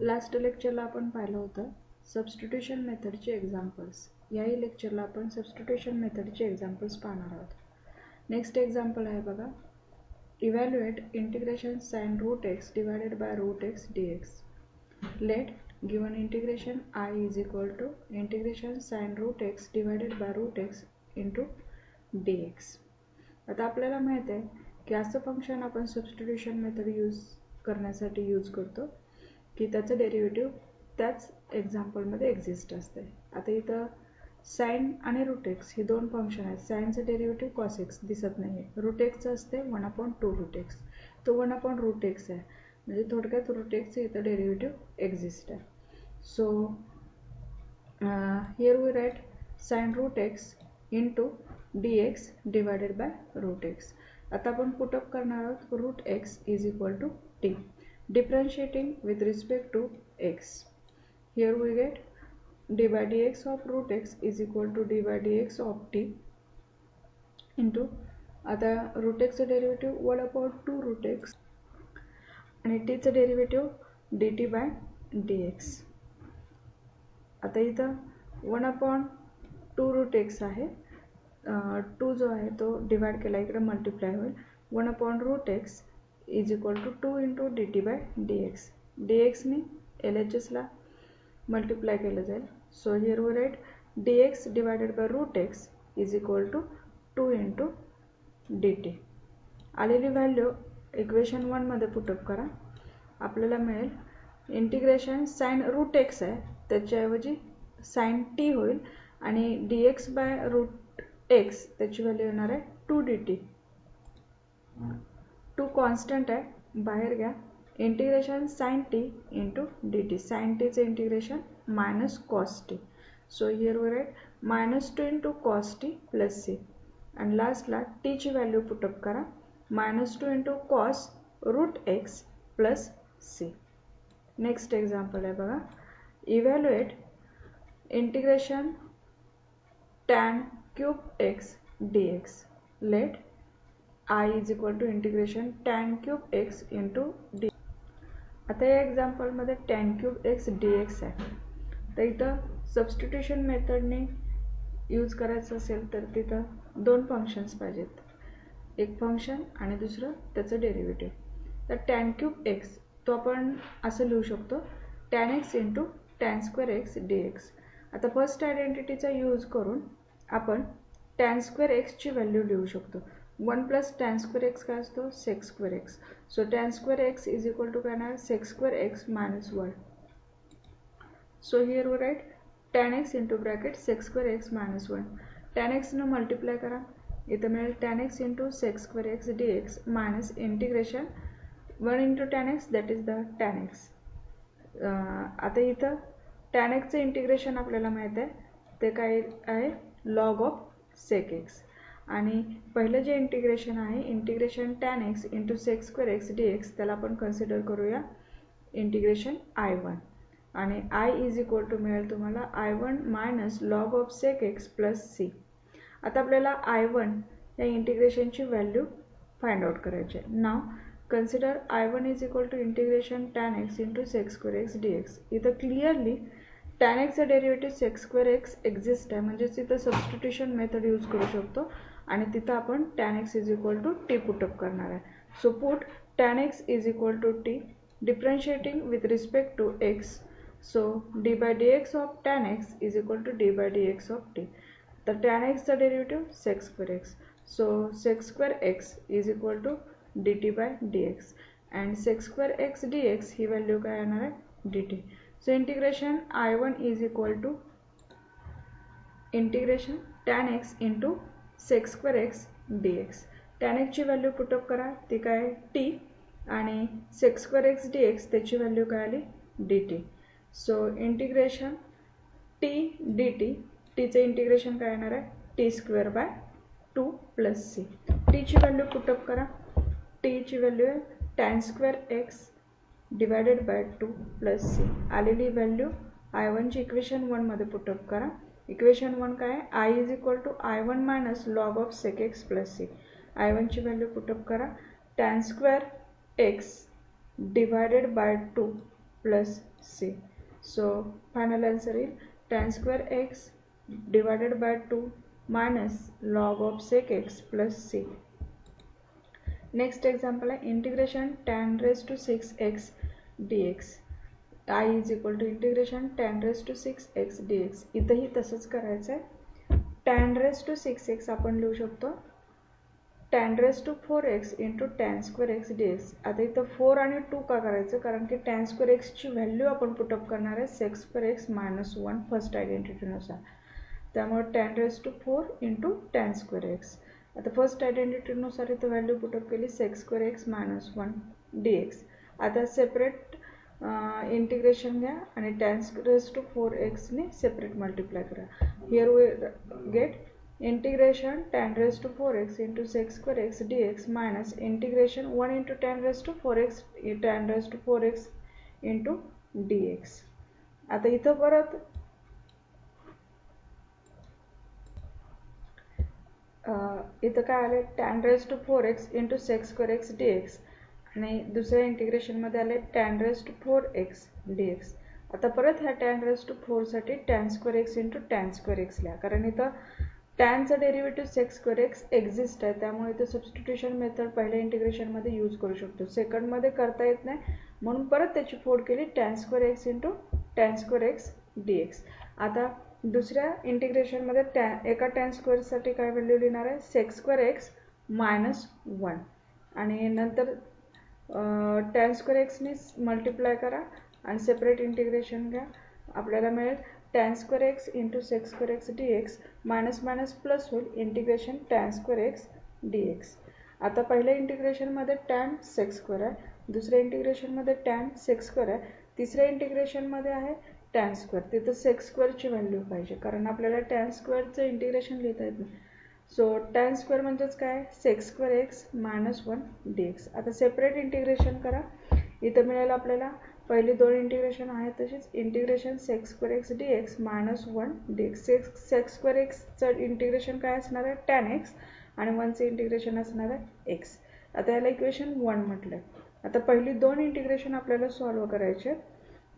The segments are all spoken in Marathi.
लास्ट लेक्चरला आपण पाहिलं होतं सबस्टिट्यूशन मेथडचे एक्झाम्पल्स. याही लेक्चरला आपण सबस्टिट्यूशन मेथडचे एक्झाम्पल्स पाहणार आहोत. नेक्स्ट एक्झाम्पल आहे बघा, evaluate integration sine root X divided by root X dx. Let given integration I is equal to integration sine root X divided by root X into dx. आता आपल्याला माहिती आहे की असं फंक्शन आपण सबस्टिट्यूशन मेथड करण्यासाठी यूज करतो की त्याचं डेरिव्हेटिव्ह त्याच एक्झाम्पलमध्ये एक्झिस्ट असते. आता इथं साइन आणि रूट एक्स ही दोन फंक्शन आहेत. साइनचं डेरिव्हेटिव्ह कॉस एक्स दिसत नाही आहे, रूट एक्सचं असते 1/2 रूट एक्स, तो 1 रूट एक्स आहे, म्हणजे थोडक्यात रूट एक्सचं इथं डेरिव्हेटिव्ह एक्झिस्ट आहे. So here we write sine root X into dx divided by root X. आता आपण पुटअप करणार आहोत root X is equal to T. Differentiating with respect to x. Here we get d by dx of root x is equal to d by dx of t into आता root x derivative 1/2 root x आणि t चं डेरिव्हेटिव्ह dt by dx. आता इथं 1/2 root x आहे, 2 जो आहे तो डिवाइड केला इकडे मल्टिप्लाय होईल, 1 root x is equal to 2 into dt by dx. dx ने LHS ला मल्टिप्लाय केलं जाईल. So here we write dx divided by root X is equal to 2 into dt. आलेली व्हॅल्यू इक्वेशन 1 मध्ये पुटअप करा. आपल्याला मिळेल इंटिग्रेशन साइन रूट एक्स आहे त्याच्याऐवजी साइन टी होईल आणि dx बाय रूट एक्स त्याची व्हॅल्यू येणार आहे 2 dt. 2 कॉन्स्टंट आहे, बाहेर घ्या. Integration sine t into d t. Sine टीचं integration minus cos t. So here we write -2 into cos t plus c. आणि लास्टला टीची व्हॅल्यू पुटअप करा, -2 into cos root x plus c. Next example आहे बघा, evaluate integration tan cube x dx. Let I is equal to integration tan cube x into D. आता या एक्झाम्पलमध्ये टॅन क्यूब एक्स dx आहे. तर इथं सबस्टिट्यूशन मेथडने यूज करायचं असेल तर तिथं दोन फंक्शन्स पाहिजेत, एक फंक्शन आणि दुसरं त्याचं डेरिव्हेटिव्ह. तर टॅन क्यूब एक्स तो आपण असं लिहू शकतो tan x into tan square x dx. आता फर्स्ट आयडेंटिटीचा यूज करून आपण टॅन स्क्वेअर एक्सची व्हॅल्यू लिहू शकतो. 1 प्लस टॅन स्क्वेअर एक्स काय असतो sec square x. So tan square x is equal to काय येणार sec square x minus 1. So here we write tan x into bracket sec square x minus 1. Tan एक्सनं मल्टिप्लाय करा, इथं मिळेल tan x into sec square x dx minus integration 1 into tan x that is the tan x. आता इथं टॅन एक्सचं इंटिग्रेशन आपल्याला माहीत आहे ते काय आहे लॉग ऑफ सेक एक्स. आणि पहिलं जे इंटिग्रेशन आहे integration tan x into sec square x dx त्याला आपण कन्सिडर करूया इंटिग्रेशन I1. आणि I इज इक्वल टू मिळेल तुम्हाला I1 minus log of sec x plus C. आता आपल्याला I1 या इंटिग्रेशनची व्हॅल्यू फाइंड आउट करायची आहे. Now consider I1 is equal to integration tan x into sec square x dx. इथं क्लिअरली टॅन एक्सचा derivative sec square x exist आहे, म्हणजेच इथं सबस्टिट्यूशन मेथड यूज करू शकतो आणि तिथं आपण tan X is equal to T put up करणार आहे. So put tan X is equal to T differentiating with respect to X. So D by D X of tan X is equal to D by D X of T. तर टॅन एक्सचा derivative sec square x. So sec square x is equal to D T by D X and sec square x dx ही व्हॅल्यू काय येणार आहे dt. So integration I1 is equal to integration tan x into sec square x dx. Tan एक्सची व्हॅल्यू पुटअप करा, ती काय टी आणि सेक स्क्वेअर एक्स dx त्याची व्हॅल्यू काय आली dt. So integration t dt, टीचं इंटिग्रेशन काय येणार आहे t square by 2 plus c. टीची व्हॅल्यू पुटअप करा, टीची व्हॅल्यू आहे tan square x divided by 2 plus c. आलेली व्हॅल्यू I1ची इक्वेशन 1 मध्ये पुटअप करा. इक्वेशन 1 काय आहे I is equal to I1 minus log of sec x plus c. I1ची व्हॅल्यू पुटअप करा, tan square x divided by 2 plus c. So final answer is tan square x divided by 2 minus log of sec x plus c. Next example आहे integration tan raised to 6x dx. I is equal to integration tan raised to 6x dx. इथंही तसंच करायचं आहे. tan raised to 6x आपण लिहू शकतो tan raised to 4x into tan square x dx. आता इथं 4 आणि 2 का करायचं, कारण की tan square x ची व्हॅल्यू आपण पुटअप करणार आहे sec square x minus 1 first आयडेंटिटीनुसार. त्यामुळे tan raised to 4 into tan square x. आता फर्स्ट आयडेंटिटीनुसार इथं व्हॅल्यू पुटअप केली sec square x minus 1 dx. आता सेपरेट इंटिग्रेशन घ्या आणि tan raised to 4x ने सेपरेट मल्टिप्लाय करा. Here we get integration tan raised to 4x into sec square x dx minus integration 1 into tan raised to 4x tan raised to 4x into dx. आता इथं परत इथं काय आले tan raised to 4x into sec square x dx आणि दुसऱ्या इंटिग्रेशन मध्ये आले tan raised to 4x dx. आता परत ह्या tan raised to 4 साठी tan square x into tan square x लिहा, कारण इथं tan चा derivative sec square x exist आहे, त्यामुळे इथे सबस्टिट्यूशन मेथड पहिल्या इंटिग्रेशन मध्ये यूज करू शकतो. सेकंड मध्ये करता येत नाही म्हणून परत त्याची फोड केली tan square x into tan square x dx. आता दुसऱ्या इंटिग्रेशन मध्ये एका tan square साठी काय व्हॅल्यू लिहिणार आहे sec square x minus 1 आणि नंतर tan square x ने मल्टिप्लाय करा आणि सेपरेट इंटिग्रेशन घ्या. आपल्याला मिळेल tan square x into sec square x dx minus minus plus होईल integration tan square x dx. आता पहिल्या इंटिग्रेशन मध्ये tan sec square आहे, दुसऱ्या इंटिग्रेशन मध्ये tan sec square आहे, तिसऱ्या इंटिग्रेशन मध्ये आहे tan square. तिथे sec square ची व्हॅल्यू पाहिजे कारण आपल्याला tan square चे इंटिग्रेशन लिहिता येत नाही. सो tan square म्हणजेच काय sec square x minus 1 dx. आता सेपरेट इंटिग्रेशन करा. इथं मिळेल आपल्याला पहिले दोन इंटिग्रेशन आहेत तसेच integration sec square x dx minus 1 dx. sec square x चं इंटिग्रेशन काय असणार आहे tan x आणि 1 चे इंटिग्रेशन असणार आहे x. आता याला इक्वेशन 1 म्हटलंय. आता पहिली दोन इंटिग्रेशन आपल्याला सॉल्व्ह करायचे.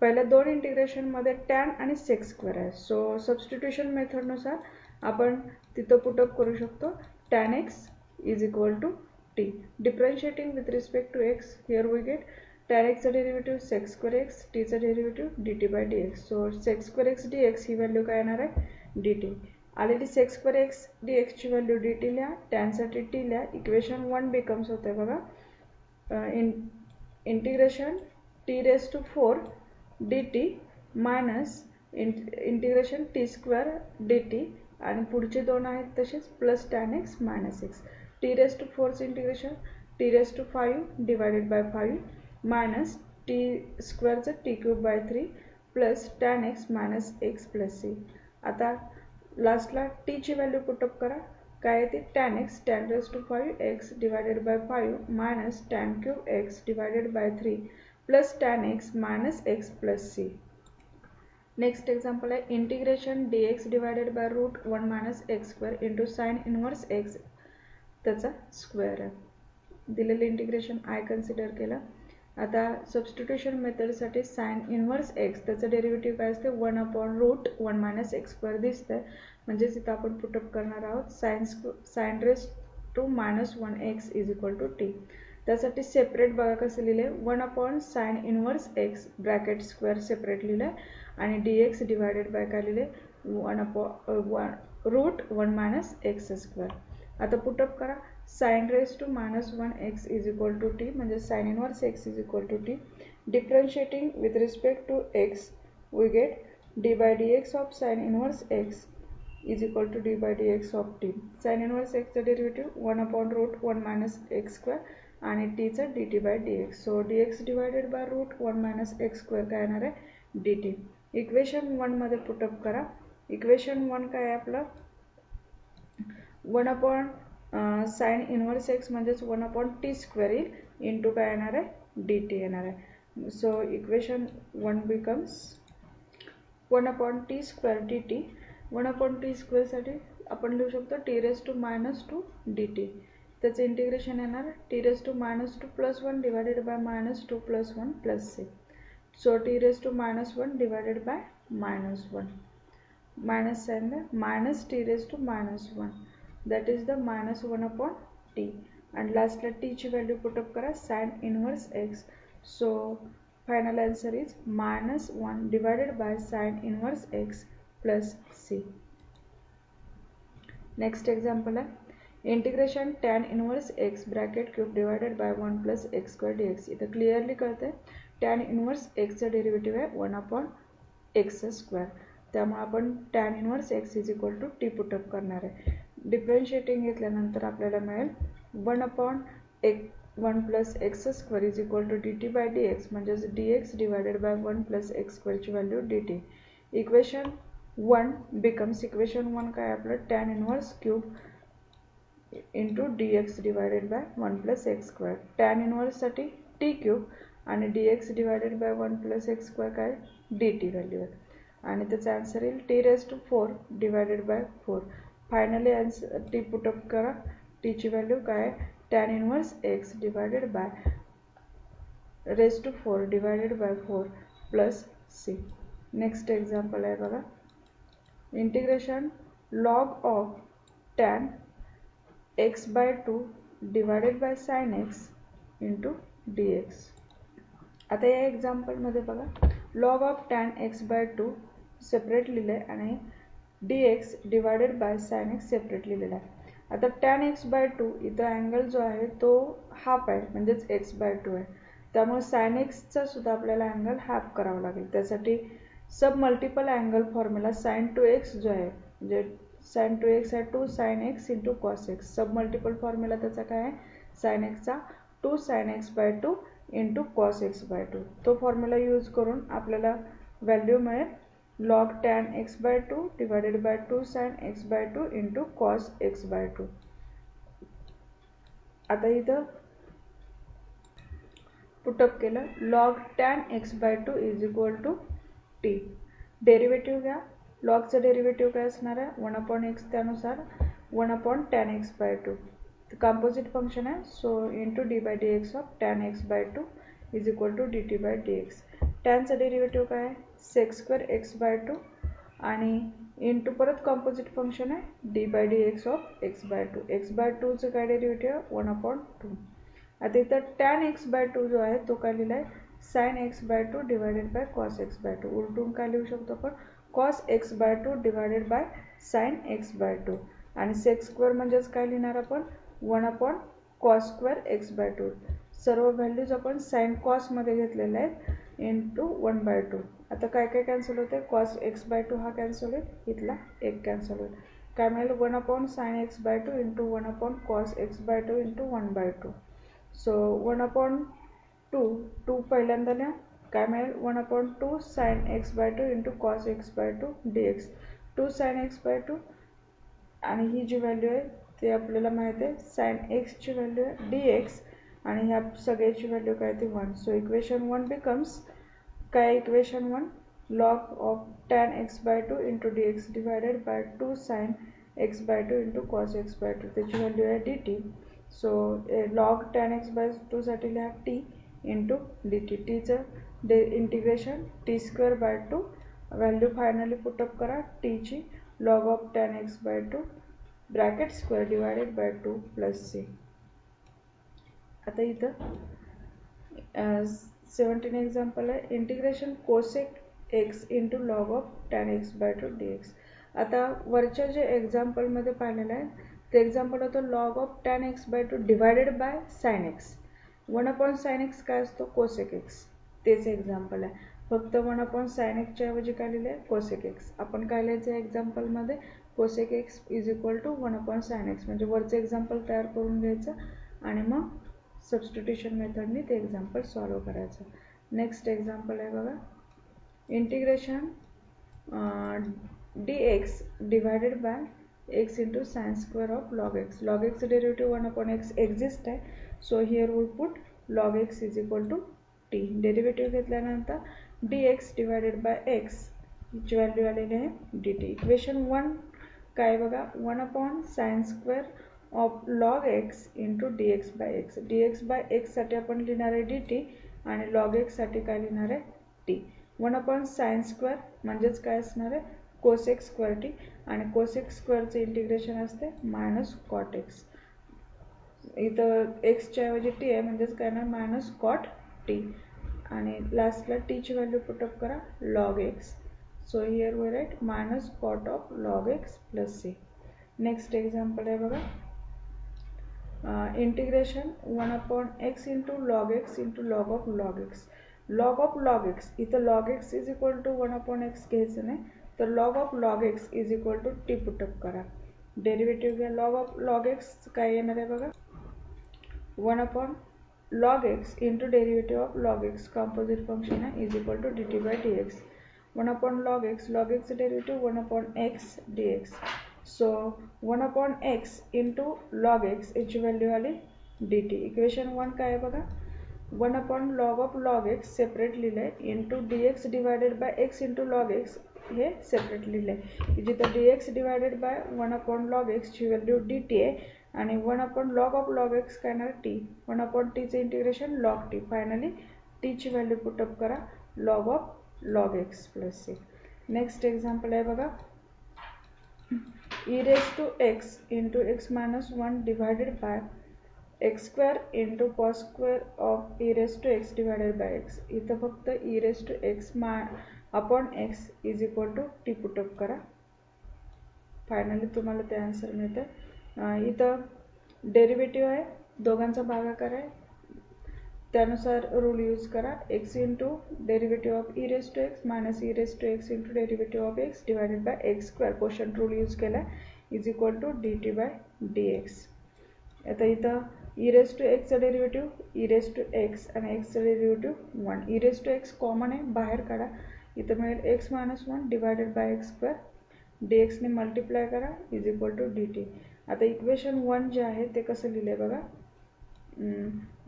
पहिल्या दोन इंटिग्रेशन मध्ये tan आणि sec square आहे. सो सबस्टिट्यूशन मेथड नुसार आपण तिथं पुटअप करू शकतो tan x is equal to t. Differentiating with respect to x, here we get tan x चा derivative sec square x, t चा derivative dt by dx. So sec square x dx ही व्हॅल्यू काय येणार आहे dt. आलेली sec square x dx ची व्हॅल्यू dt लिहा, tan साठी t लिहा. इक्वेशन 1 बिकम्स होते बघा integration t raised to 4 dt minus integration t square dt आणि पुढचे दोन आहेत तसेच plus tan x minus x. t raised to 4 चे integration t raised to 5 divided by 5 minus t square चा t cube by 3 plus tan x minus x plus c. आता लास्टला t ची व्हॅल्यू पुटअप करा. काय येते tan x tan raised to 5x divided by 5 minus tan cube x divided by 3 plus tan x minus x plus c. Next example आहे integration dx divided by root 1 minus x square into sin inverse x त्याचा स्क्वेअर आहे. दिलेले इंटिग्रेशन I कन्सिडर केलं. आता सबस्टिट्यूशन मेथडसाठी sin इनवर्स x त्याचं डेरिव्हेटिव्ह काय असते 1 upon root 1 minus x square दिसतंय. म्हणजेच इथं आपण पुटअप करणार आहोत sin raised to minus 1x is equal to t. त्यासाठी सेपरेट बघा कसं लिहिले 1 upon sin inverse x bracket square separate लिहिले आणि dx डिवायडेड बाय काय लिहिले 1 upon root 1 minus x square. आता पुटअप करा sin raised to minus 1x is equal to t म्हणजे sin inverse x is equal to t. Differentiating with respect to x we get d by dx of sin inverse x is equal to d by dx of t. sin inverse x चा derivative 1 upon root 1 minus x square आणि t चा dt by dx. So dx divided by root 1 minus x square काय येणार आहे dt. इक्वेशन 1 मध्ये पुटअप करा. इक्वेशन 1 काय आहे आपलं 1 upon sin इनवर्स x म्हणजेच 1 upon t स्क्वेअर येईल इंटू काय येणार आहे dt येणार आहे. So equation 1 becomes 1 upon t square dt. 1 upon t square साठी आपण लिहू शकतो t raised to minus 2 dt. त्याचे इंटिग्रेशन येणार t raised to minus 2 plus 1 divided by minus 2 plus 1 plus c. So t raised to minus 1 divided by minus 1. Minus sign there, minus t raised to minus 1. That is the minus 1 upon t. And lastly t ची value put up करा sin inverse x. So final answer is minus 1 divided by sin inverse x plus c. Next example है integration tan inverse x bracket cube divided by 1 plus x square dx. इथं क्लिअरली कळते tan इनवर्स x चा डेरिव्हेटिव्ह आहे 1 अपॉन एक्स स्क्वेअर. त्यामुळे आपण tan inverse x is equal to T put up करणार आहे. डिफरन्शिएटिंग घेतल्यानंतर आपल्याला मिळेल 1 upon 1 plus x square is equal to D T by D x म्हणजेच dx divided by 1 plus x स्क्वेअरची value dt. Equation 1 becomes equation 1 काय आपलं tan inverse cube into dx divided by 1 plus x square. tan inverse साठी t cube आणि dx divided by 1 plus x square काय dt व्हॅल्यू आहे. आणि त्याचा आन्सर येईल t raised to 4 divided by 4. Finally answer t put up करा. t ची व्हॅल्यू काय tan inverse x divided by raised to 4 divided by 4 plus c. Next example आहे बघा integration log of tan x by 2 divided by sin x into dx. आता या एक्झाम्पल मध्ये बघा log of tan x by 2 separate लिहिले आणि dx divided by sin x separate लिहिलेला आहे. आता tan x by 2 इथं अँगल जो आहे तो हाफ आहे म्हणजेच x by 2 आहे. त्यामुळे sin x चा सुद्धा आपल्याला अँगल हाफ करावा लागेल. त्यासाठी submultiple angle formula sin 2x जो आहे म्हणजे sin 2x आहे 2 sin x into cos x. सब मल्टिपल फॉर्म्युला त्याचा काय आहे sin x चा 2 sin x by 2 into cos x by 2. तो फॉर्म्युला यूज करून आपल्याला व्हॅल्यू मिळेल log tan x by 2 divided by 2 sin x by 2 into cos x by 2. आता इथं पुटअप केलं log tan x by 2 is equal to t. Derivative घ्या. log चा डेरिव्हेटिव्ह काय असणार आहे 1 upon x त्यानुसार 1 upon tan x by 2. Composite function आहे so into d by dx of tan x by 2 is equal to dt by dx. tan चा डेरिव्हेटिव्ह काय आहे sec square x by 2 आणि into परत कंपोजिट फंक्शन आहे d by dx of x by 2. x by 2 चं काय डेरिव्हेटिव्ह 1 upon 2. आता इथं tan x by 2 जो आहे तो काय लिहिलाय sin x by 2 divided by cos x by 2. उलटून काय लिहू शकतो आपण cos x by 2 divided by sin x by 2 आणि sec square म्हणजेच काय लिहिणार आपण 1 upon cos square x by 2. सर्व व्हॅल्यूज आपण sin cos मध्ये घेतलेल्या आहेत into 1 by 2. आता काय काय कॅन्सल होते cos x by 2 हा कॅन्सल होईल इथला एक कॅन्सल होईल काय मिळेल 1 upon sin x by 2 into 1 upon cos x by 2 into 1 by 2. So 1 upon 2 पहिल्यांदा लिहा काय मिळेल 1 upon 2 sin x by 2 into cos x by 2 dx. 2 sin x by 2 आणि ही जी व्हॅल्यू आहे ते आपल्याला माहित आहे sin x ची व्हॅल्यू आहे dx आणि ह्या सगळ्याची व्हॅल्यू काय ती 1. सो इक्वेशन 1 becomes काय equation 1 log of tan x by 2 into dx divided by 2 sin x by 2 into cos x by 2 त्याची व्हॅल्यू आहे dt. So log tan x by 2 साठी लिहा t into dt. t चं integration t square by 2 value finally put up करा t ची log of tan x by 2 bracket square divided by 2 plus c. आता इथं 17 एक्झाम्पल आहे integration cosec x into log of tan x by 2 dx. आता वरच्या जे एक्झाम्पल मध्ये पाहिलेलं आहे ते एक्झाम्पल होतं log of tan x by 2 divided by sin x. 1 upon sin x काय असतो cosec x. तेच एक्झाम्पल आहे फक्त 1 upon sin x च्या ऐवजी काय लिहिले cosec x. आपण काय लिहायचं एक्झाम्पल मध्ये cosec x is equal to 1 upon sin x म्हणजे वरचे एक्झाम्पल तयार करून घ्यायचं आणि मग सबस्टिट्यूशन मेथडने ते एक्झाम्पल सॉल्व करायचं. नेक्स्ट एक्झाम्पल आहे बघा integration dx divided bye x into sin square of log x. log x derivative 1 upon x exist आहे so here we put log x is equal to t. Derivative घेतल्यानंतर dx divided by x ची व्हॅल्यू आलेली आहे dt. इक्वेशन 1 काय बघा 1 upon sin square of log x into dx by x. dx by x साठी आपण लिहिणार आहे dt आणि log x साठी काय लिहिणार आहे टी. 1/sin² म्हणजेच काय असणार आहे cosec² t आणि cosec² चे इंटिग्रेशन असते -cot x. इथं x च्या ऐवजी t आहे म्हणजेच काय ना -cot t आणि लास्टला t ची व्हॅल्यू पुटअप करा log x. So here we write -cot of log x plus c. Next example आहे बघा integration 1/x into log x into log of log x. log of log x इथं log x is equal to 1/x घ्यायचं नाही तर log of log x is equal to t put up करा. डेरिव्हेटिव्ह घ्या log of log x काय येणार आहे बघा 1/log x into derivative of log x composite function आहे is equal to dt by dx. 1/log x derivative 1/x dx. So 1/x into log x याची व्हॅल्यू आली dt. इक्वेशन 1 काय आहे बघा 1/log of log x separate लिहिलंय into dx divided by x into log x हे सेपरेट लिहिलंय. जिथं dx divided by 1/log x ची व्हॅल्यू dt आहे आणि 1/log of log x काय ना t. 1/t चे integration log t. Finally t ची व्हॅल्यू पुटअप करा log of log x plus c. Next example आहे बघा e raised to x into x minus 1 divided by x² into cos² of e raised to x divided by x. इथं फक्त e raised to x upon x is equal to t put up करा. फायनली तुम्हाला ते आन्सर मिळतं. इथं डेरिव्हेटिव्ह आहे दोघांचा भागाकार आहे त्यानुसार रूल यूज करा x into derivative of e raised to x minus e raised to x into derivative of x divided by x² quotient rule use केला is equal to dt by dx. आता इथं e raised to x चा derivative e raised to x आणि x चा derivative 1. e raised to x common आहे बाहेर काढा इथं मिळेल x minus 1 divided by x² dx ने मल्टिप्लाय करा is equal to dt. आता इक्वेशन 1 जे आहे ते कसं लिहिलंय बघा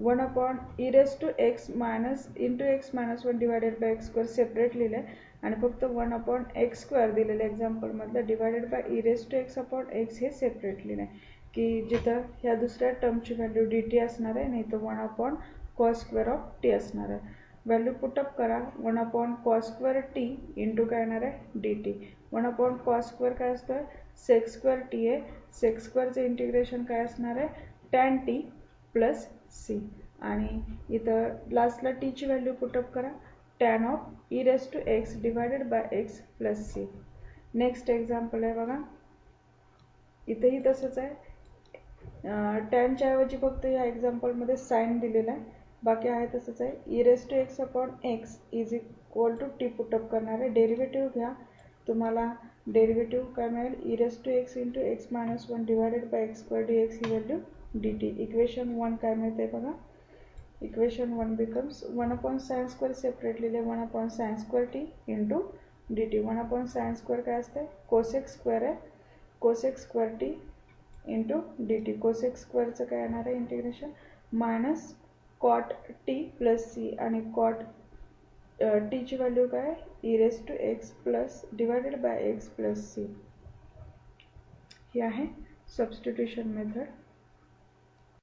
1/e raised to x minus into x minus 1 divided by x² separate लिहिलंय आणि फक्त 1/x² दिलेल्या एक्झाम्पल मधलं divided by e raised to x upon x हे सेपरेट लिहिलंय की जिथं ह्या दुसऱ्या टर्मची व्हॅल्यू dt असणार आहे नाही तर 1/cos² of t असणार आहे. व्हॅल्यू पुटअप करा 1/cos² t इंटू काय येणार आहे dt. 1/cos² काय असतं sec² t आहे sec² चे इंटिग्रेशन काय असणार आहे tan t प्लस c आणि इथं लास्टला t ची व्हॅल्यू पुटअप करा tan of e raised to x divided by x plus c. Next example आहे बघा इथेही तसंच आहे tan च्या ऐवजी फक्त या एक्झाम्पल मध्ये साइन दिलेला आहे बाकी आहे तसंच आहे e raised to x upon x is equal to t put up करणार आहे. डेरिव्हेटिव्ह घ्या तुम्हाला डेरिव्हेटिव्ह काय मिळेल e raised to x into x minus 1 divided by x² dx ही व्हॅल्यू dt. इक्वेशन 1 काय मिळते बघा इक्वेशन 1 becomes 1/sin² सेपरेट लिहिले 1/sin² t into dt. 1/sin² काय असते cosec² आहे cosec² t into dt. cosec² चं काय येणार आहे integration -cot t plus c आणि cot t ची व्हॅल्यू काय e raised to x plus divided by x plus c. ही आहे सबस्टिट्यूशन मेथड.